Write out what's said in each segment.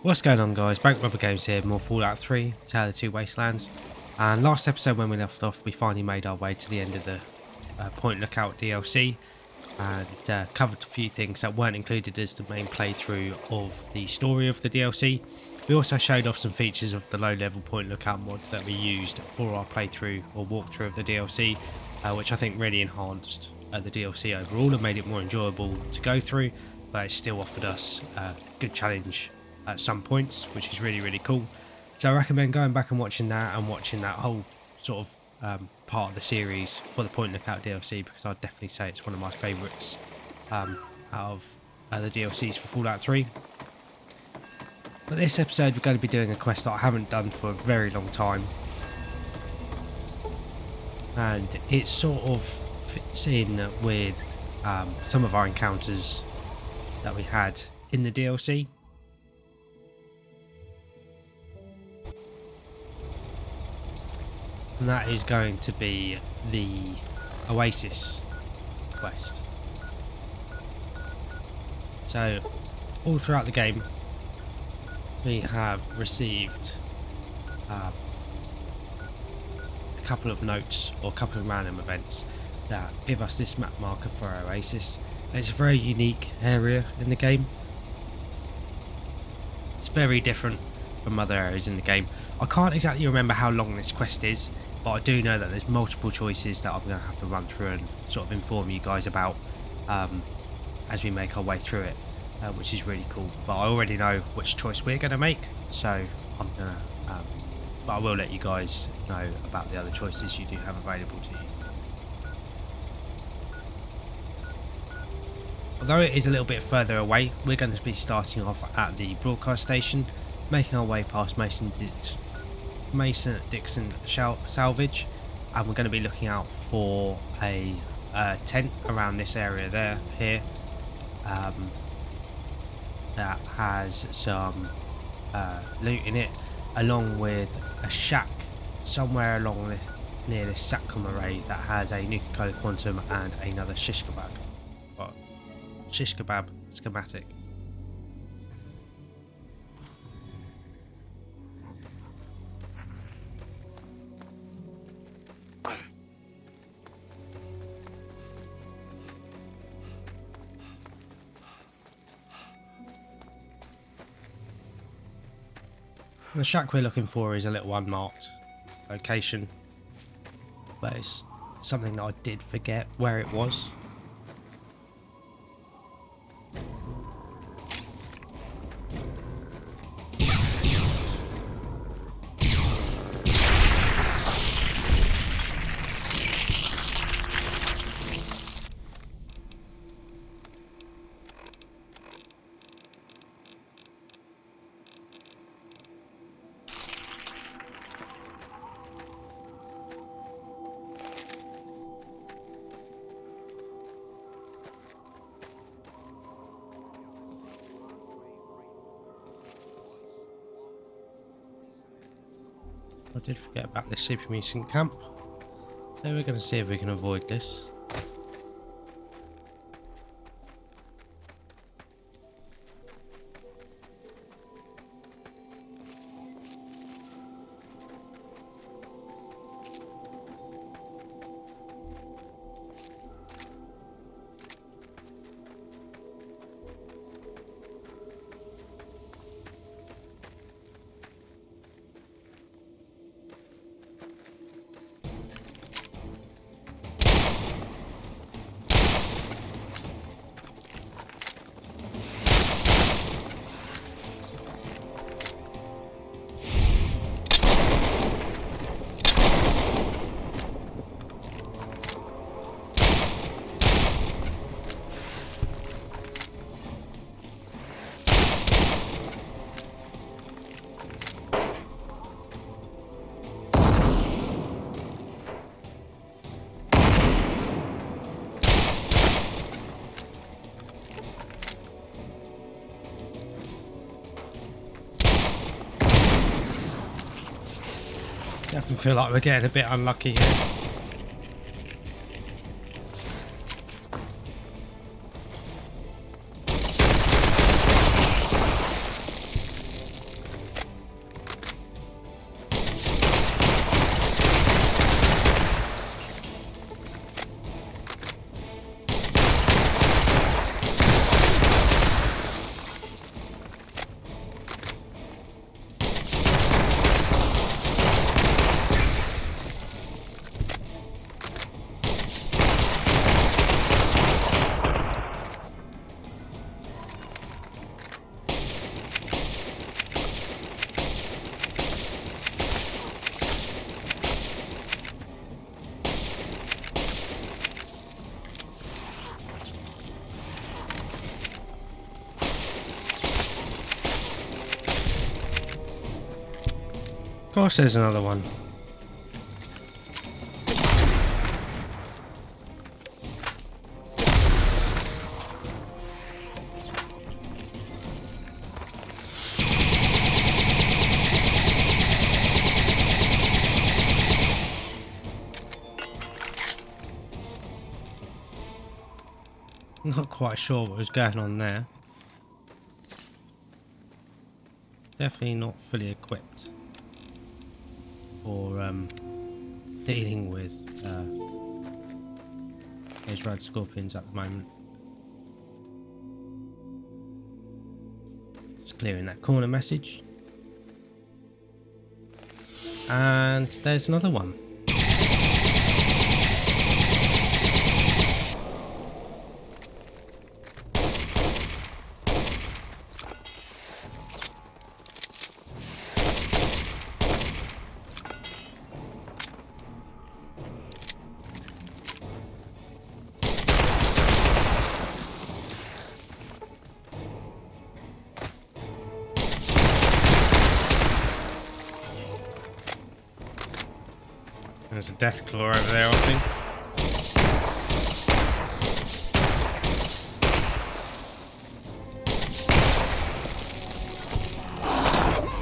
What's going on, guys? Bank Rubber Games here, more Fallout 3, Tale of Two Wastelands. And last episode when we left off, we finally made our way to the end of the Point Lookout DLC and covered a few things that weren't included as the main playthrough of the story of the DLC. We also showed off some features of the low-level Point Lookout mod that we used for our playthrough or walkthrough of the DLC, which I think really enhanced the DLC overall and made it more enjoyable to go through, but it still offered us a good challenge at some points, which is really cool. So I recommend going back and watching that whole sort of part of the series for the Point Lookout DLC, because I'd definitely say it's one of my favourites out of the DLCs for Fallout 3. But this episode we're going to be doing a quest that I haven't done for a very long time, and it sort of fits in with some of our encounters that we had in the DLC. And that is going to be the Oasis quest. So, all throughout the game, we have received a couple of notes or a couple of random events that give us this map marker for Oasis. And it's a very unique area in the game. It's very different from other areas in the game. I can't exactly remember how long this quest is, but I do know that there's multiple choices that I'm going to have to run through and sort of inform you guys about as we make our way through it, which is really cool. But I already know which choice we're going to make, so I'm going to but I will let you guys know about the other choices you do have available to you. Although it is a little bit further away, we're going to be starting off at the broadcast station, making our way past Mason Dixon salvage, and we're going to be looking out for a tent around this area here that has some loot in it, along with a shack somewhere along near this SATCOM array that has a Nuka-Cola Quantum and another shish kebab schematic. The shack we're looking for is a little unmarked location, but it's something that I did forget where it was. I did forget about this super mutant camp, so we're going to see if we can avoid this. Definitely feel like we're getting a bit unlucky here. Of course there's another one. Not quite sure what was going on there. Definitely not fully equipped for dealing with those red scorpions at the moment. Just clearing that corner message. And there's another one. There's a death claw over there, I think.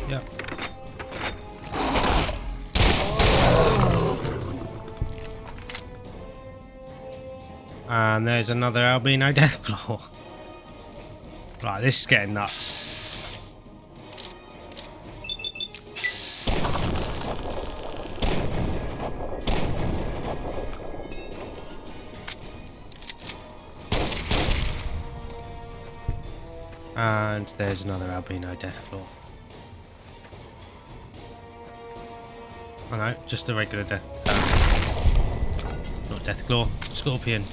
Yep. And there's another albino death claw. Right, this is getting nuts. And there's another albino deathclaw. Oh no, just a regular not deathclaw, scorpion.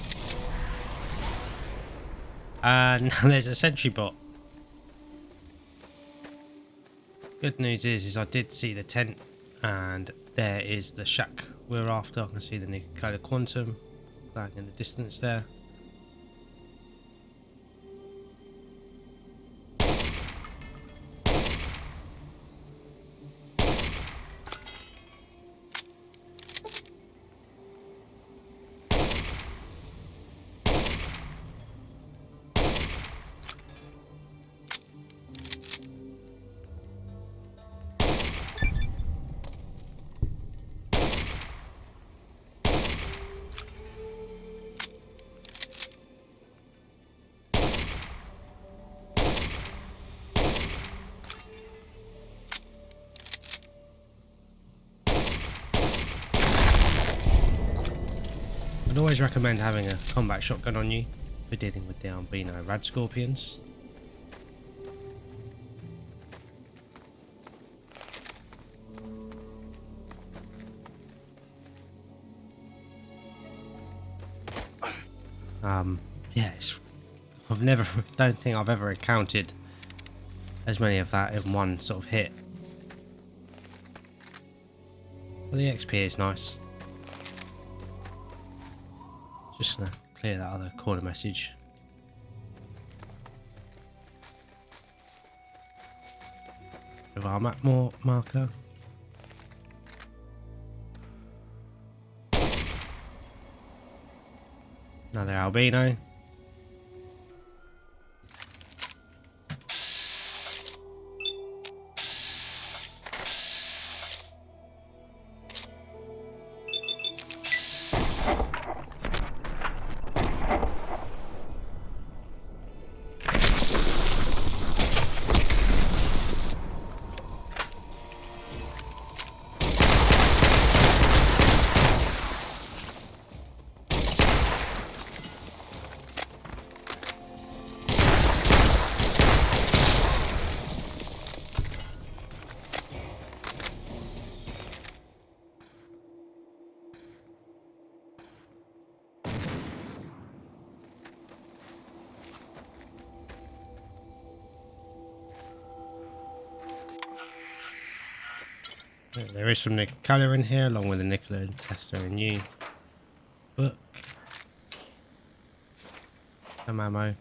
And there's a sentry bot. Good news is I did see the tent, and there is the shack we're after. I can see the Nicola Quantum flying in the distance there. I'd always recommend having a combat shotgun on you for dealing with the albino rad scorpions. Yeah, don't think I've ever encountered as many of that in one sort of hit. But the XP is nice. Just gonna clear that other corner message. With our map marker. Another albino. There is some colour in here, along with the Nicola Tester and new book. Some ammo.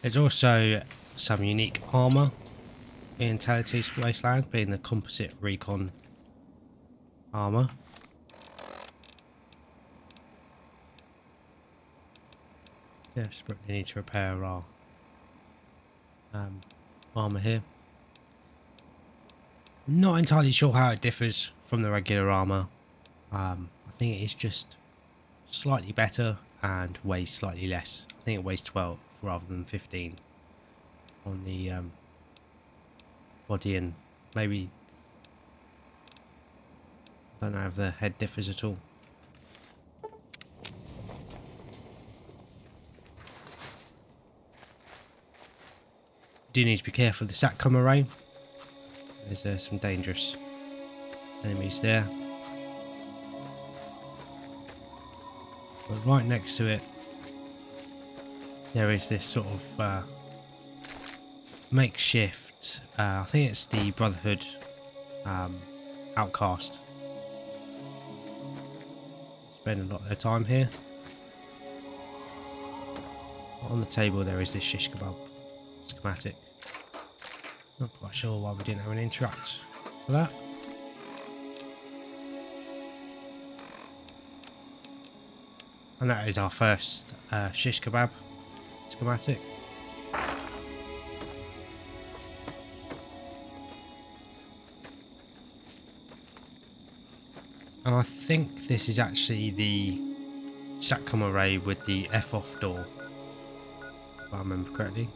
There's also some unique armour in Tality's Wasteland, being the composite recon armor. Desperately need to repair our armor here. Not entirely sure how it differs from the regular armor. I think it is just slightly better and weighs slightly less. I think it weighs 12 rather than 15 on the body, and maybe I don't know if the head differs at all. Do need to be careful of the SATCOM array. There's some dangerous enemies there. But right next to it, there is this sort of makeshift, I think it's the Brotherhood outcast. Spend a lot of their time here. On the table there is this shish kebab schematic. Not quite sure why we didn't have an interact for that. And that is our first shish kebab schematic. And I think this is actually the SATCOM array with the F-off door, if I remember correctly.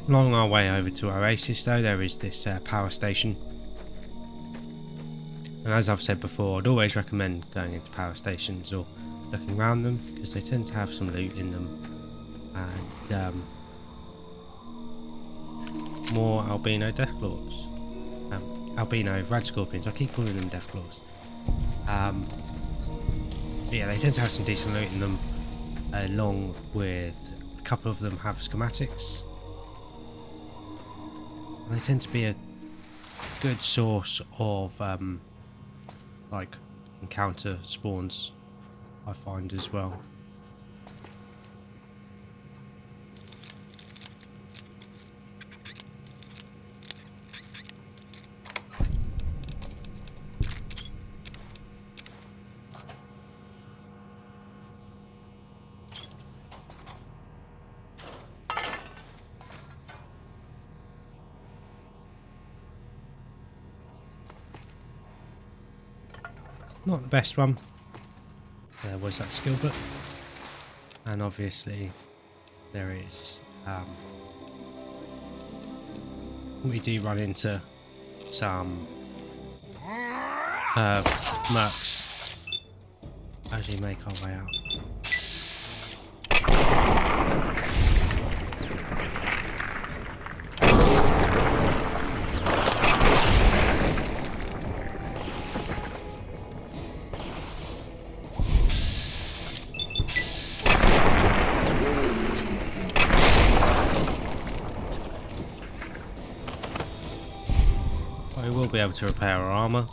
Along our way over to Oasis though, there is this power station. And as I've said before, I'd always recommend going into power stations or looking around them, because they tend to have some loot in them. And more albino deathclaws. Albino rad scorpions, I keep calling them deathclaws. Yeah, they tend to have some decent loot in them, along with a couple of them have schematics. They tend to be a good source of like encounter spawns, I find as well. Not the best one. There was that skill book, and obviously there is we do run into some mercs as we make our way out. We will be able to repair our armor.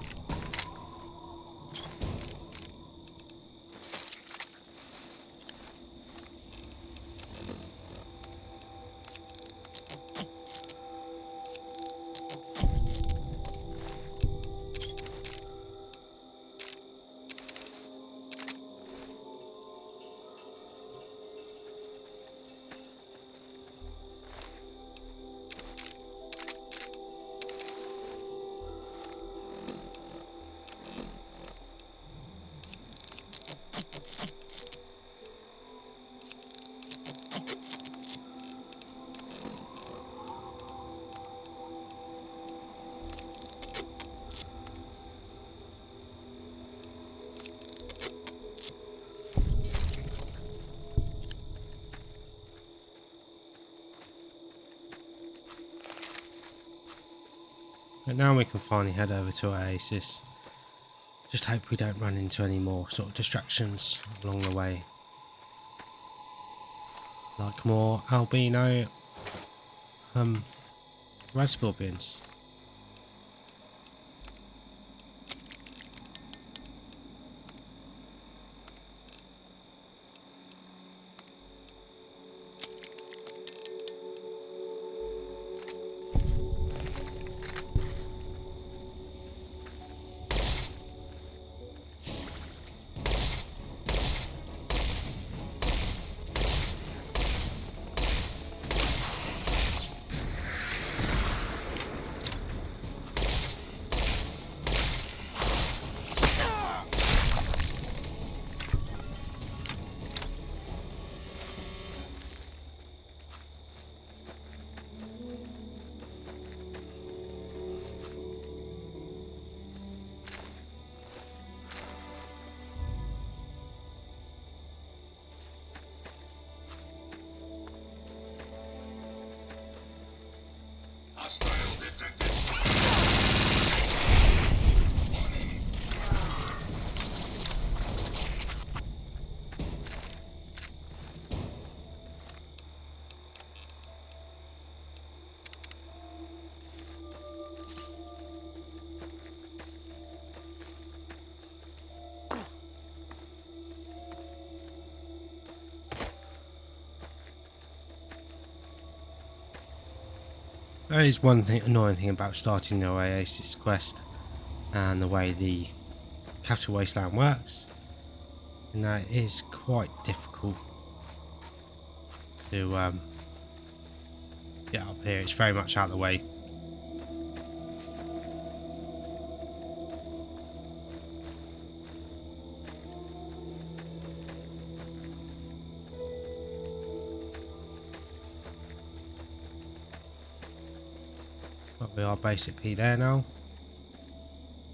But now we can finally head over to Oasis. Just hope we don't run into any more sort of distractions along the way. Like more albino red scorpions. Hostile detected. There is one annoying thing about starting the Oasis quest and the way the Capital Wasteland works, and that it is quite difficult to get up here. It's very much out of the way. But we are basically there now.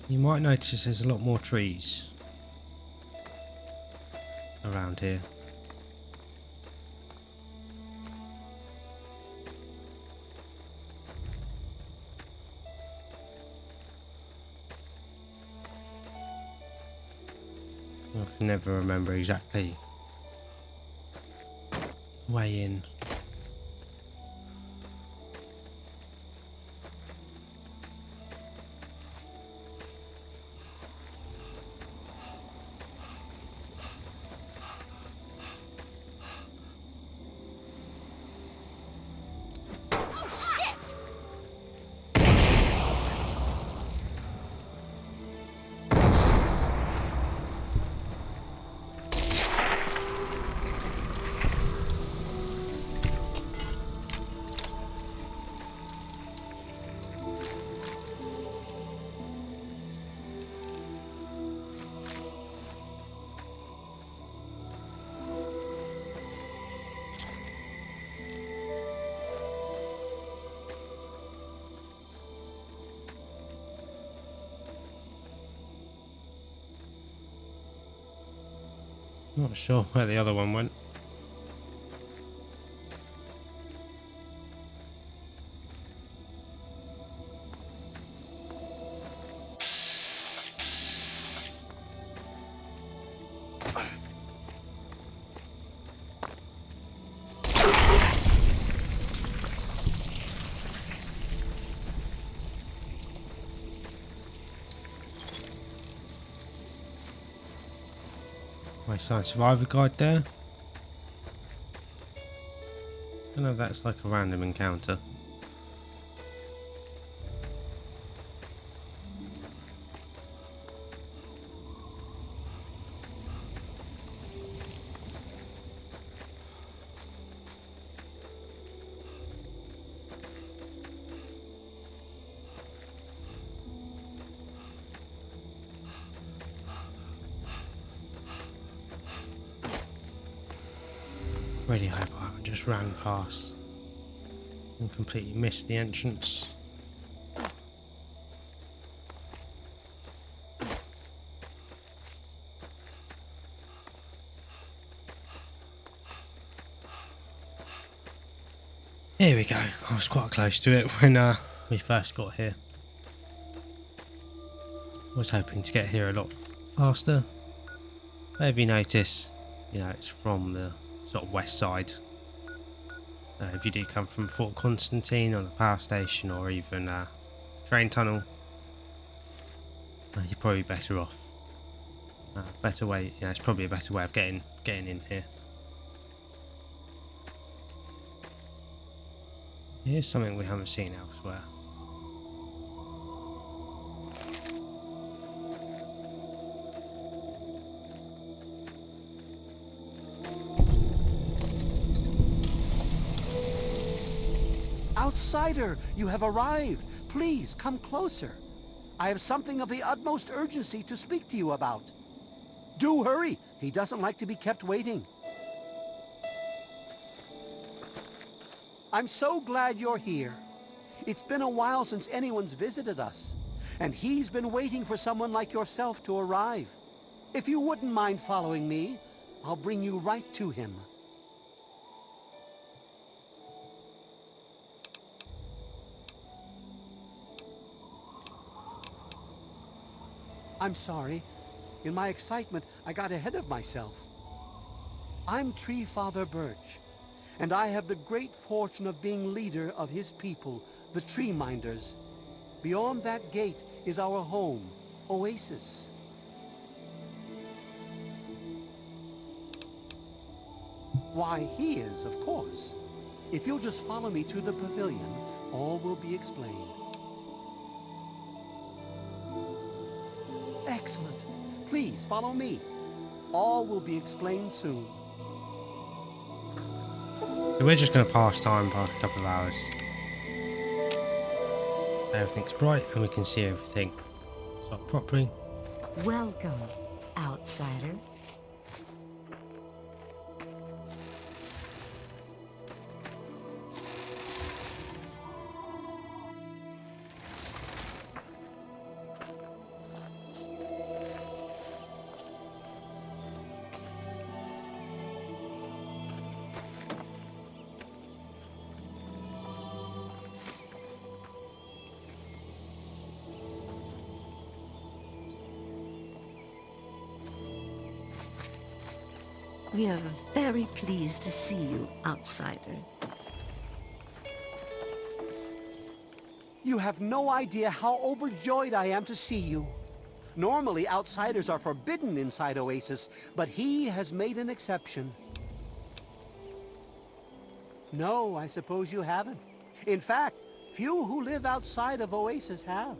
You might notice there's a lot more trees around here. I can never remember exactly the way in. Not sure where the other one went. Wasteland survivor guide there. I don't know if that's like a random encounter. Really hope I haven't just ran past and completely missed the entrance. Here we go. I was quite close to it when we first got here. I was hoping to get here a lot faster. But if you notice, it's from the sort of west side. So if you do come from Fort Constantine or the power station or even train tunnel, you're probably better off. Better way, it's probably a better way of getting in here. Here's something we haven't seen elsewhere. Outsider, you have arrived. Please come closer. I have something of the utmost urgency to speak to you about. Do hurry. He doesn't like to be kept waiting. I'm so glad you're here. It's been a while since anyone's visited us, and he's been waiting for someone like yourself to arrive. If you wouldn't mind following me, I'll bring you right to him. I'm sorry. In my excitement, I got ahead of myself. I'm Tree Father Birch, and I have the great fortune of being leader of his people, the Tree Minders. Beyond that gate is our home, Oasis. Why, he is, of course. If you'll just follow me to the pavilion, all will be explained. Excellent. Please follow me. All will be explained soon. So we're just going to pass time for a couple of hours. So everything's bright and we can see everything sort of properly. Welcome, outsider. We are very pleased to see you, outsider. You have no idea how overjoyed I am to see you. Normally, outsiders are forbidden inside Oasis, but he has made an exception. No, I suppose you haven't. In fact, few who live outside of Oasis have.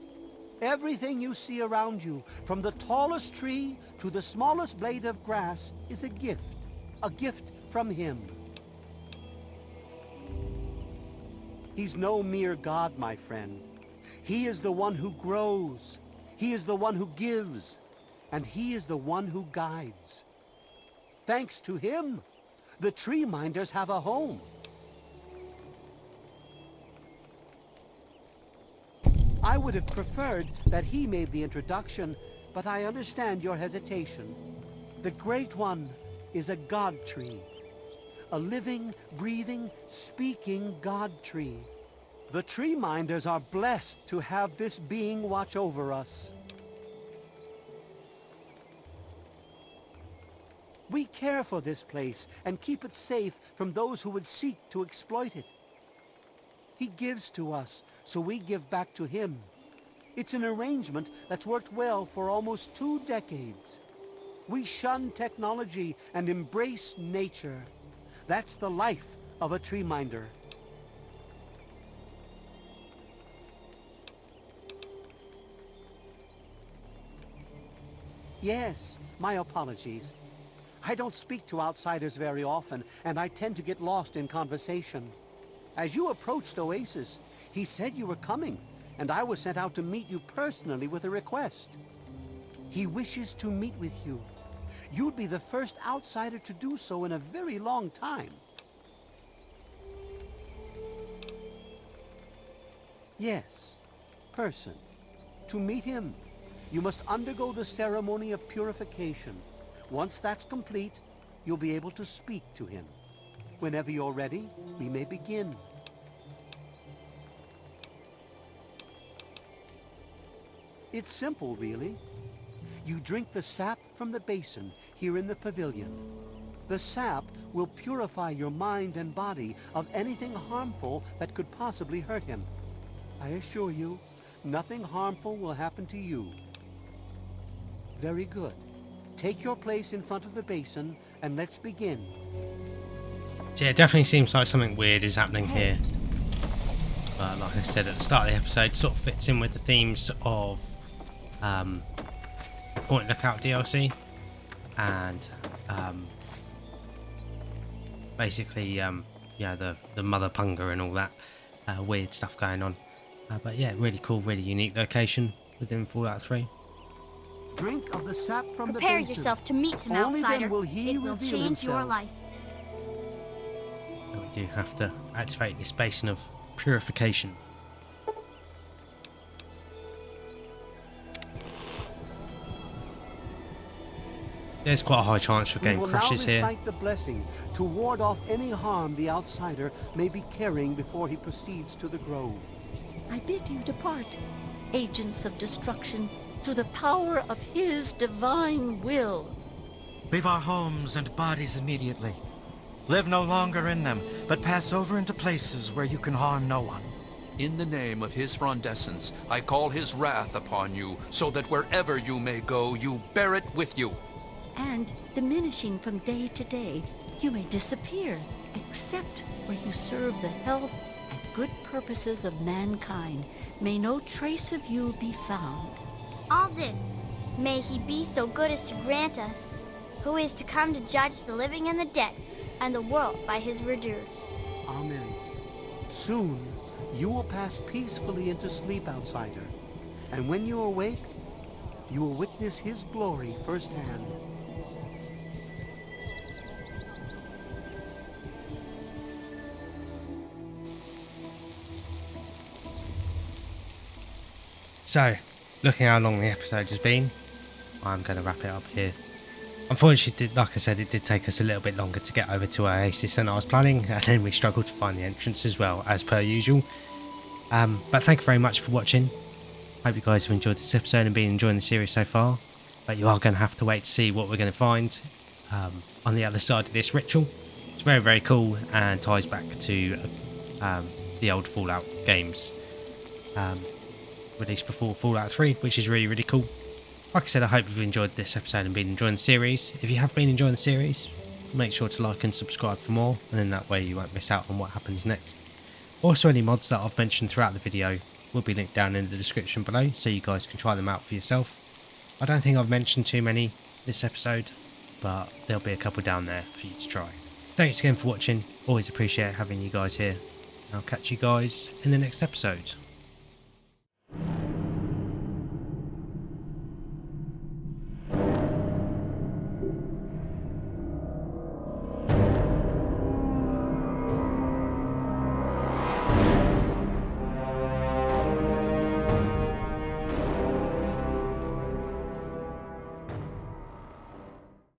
Everything you see around you, from the tallest tree to the smallest blade of grass, is a gift from him. He's no mere god, my friend. He is the one who grows. He is the one who gives. And he is the one who guides. Thanks to him, the Tree Minders have a home. I would have preferred that he made the introduction, but I understand your hesitation. The Great One is a god tree. A living, breathing, speaking god tree. The Tree Minders are blessed to have this being watch over us. We care for this place and keep it safe from those who would seek to exploit it. He gives to us, so we give back to him. It's an arrangement that's worked well for almost 2 decades. We shun technology and embrace nature. That's the life of a tree minder. Yes, my apologies. I don't speak to outsiders very often, and I tend to get lost in conversation. As you approached Oasis, he said you were coming, and I was sent out to meet you personally with a request. He wishes to meet with you. You'd be the first outsider to do so in a very long time. Yes, person. To meet him, you must undergo the ceremony of purification. Once that's complete, you'll be able to speak to him. Whenever you're ready, we may begin. It's simple, really. you drink the sap from the basin here in the pavilion. The sap will purify your mind and body of anything harmful that could possibly hurt him. I assure you, nothing harmful will happen to you. Very good. Take your place in front of the basin and let's begin. So yeah, it definitely seems like something weird is happening here. But like I said at the start of the episode, sort of fits in with the themes of Point Lookout DLC and basically yeah, the mother punga and all that weird stuff going on. But yeah, really cool, really unique location within Fallout 3. Drink of the sap from the Prepare basin. yourself to meet an Only then outsider. will he It will reveal change your himself. life. So we do have to activate this basin of purification. There's quite a high chance your We game will now crashes here. recite the blessing to ward off any harm the outsider may be carrying before he proceeds to the grove. I bid you depart, agents of destruction, through the power of his divine will. Leave our homes and bodies immediately. Live no longer in them, but pass over into places where you can harm no one. In the name of his frondescence, I call his wrath upon you, so that wherever you may go, you bear it with you. And, diminishing from day to day, you may disappear, except where you serve the health and good purposes of mankind. May no trace of you be found. All this, may he be so good as to grant us, who is to come to judge the living and the dead, and the world by his verdure. Amen. Soon, you will pass peacefully into sleep, outsider. And when you awake, you will witness his glory firsthand. So, looking how long the episode has been, I'm going to wrap it up here. Unfortunately, like I said, it did take us a little bit longer to get over to Oasis than I was planning, and then we struggled to find the entrance as well, as per usual. But thank you very much for watching. Hope you guys have enjoyed this episode and been enjoying the series so far. But you are going to have to wait to see what we're going to find on the other side of this ritual. It's very, very cool and ties back to the old Fallout games released before Fallout 3, which is really, really cool. Like I said, I hope you've enjoyed this episode and been enjoying the series. If you have been enjoying the series, make sure to like and subscribe for more, and then that way you won't miss out on what happens next. Also, any mods that I've mentioned throughout the video will be linked down in the description below, so you guys can try them out for yourself. I don't think I've mentioned too many this episode, but there'll be a couple down there for you to try. Thanks again for watching, always appreciate having you guys here. I'll catch you guys in the next episode.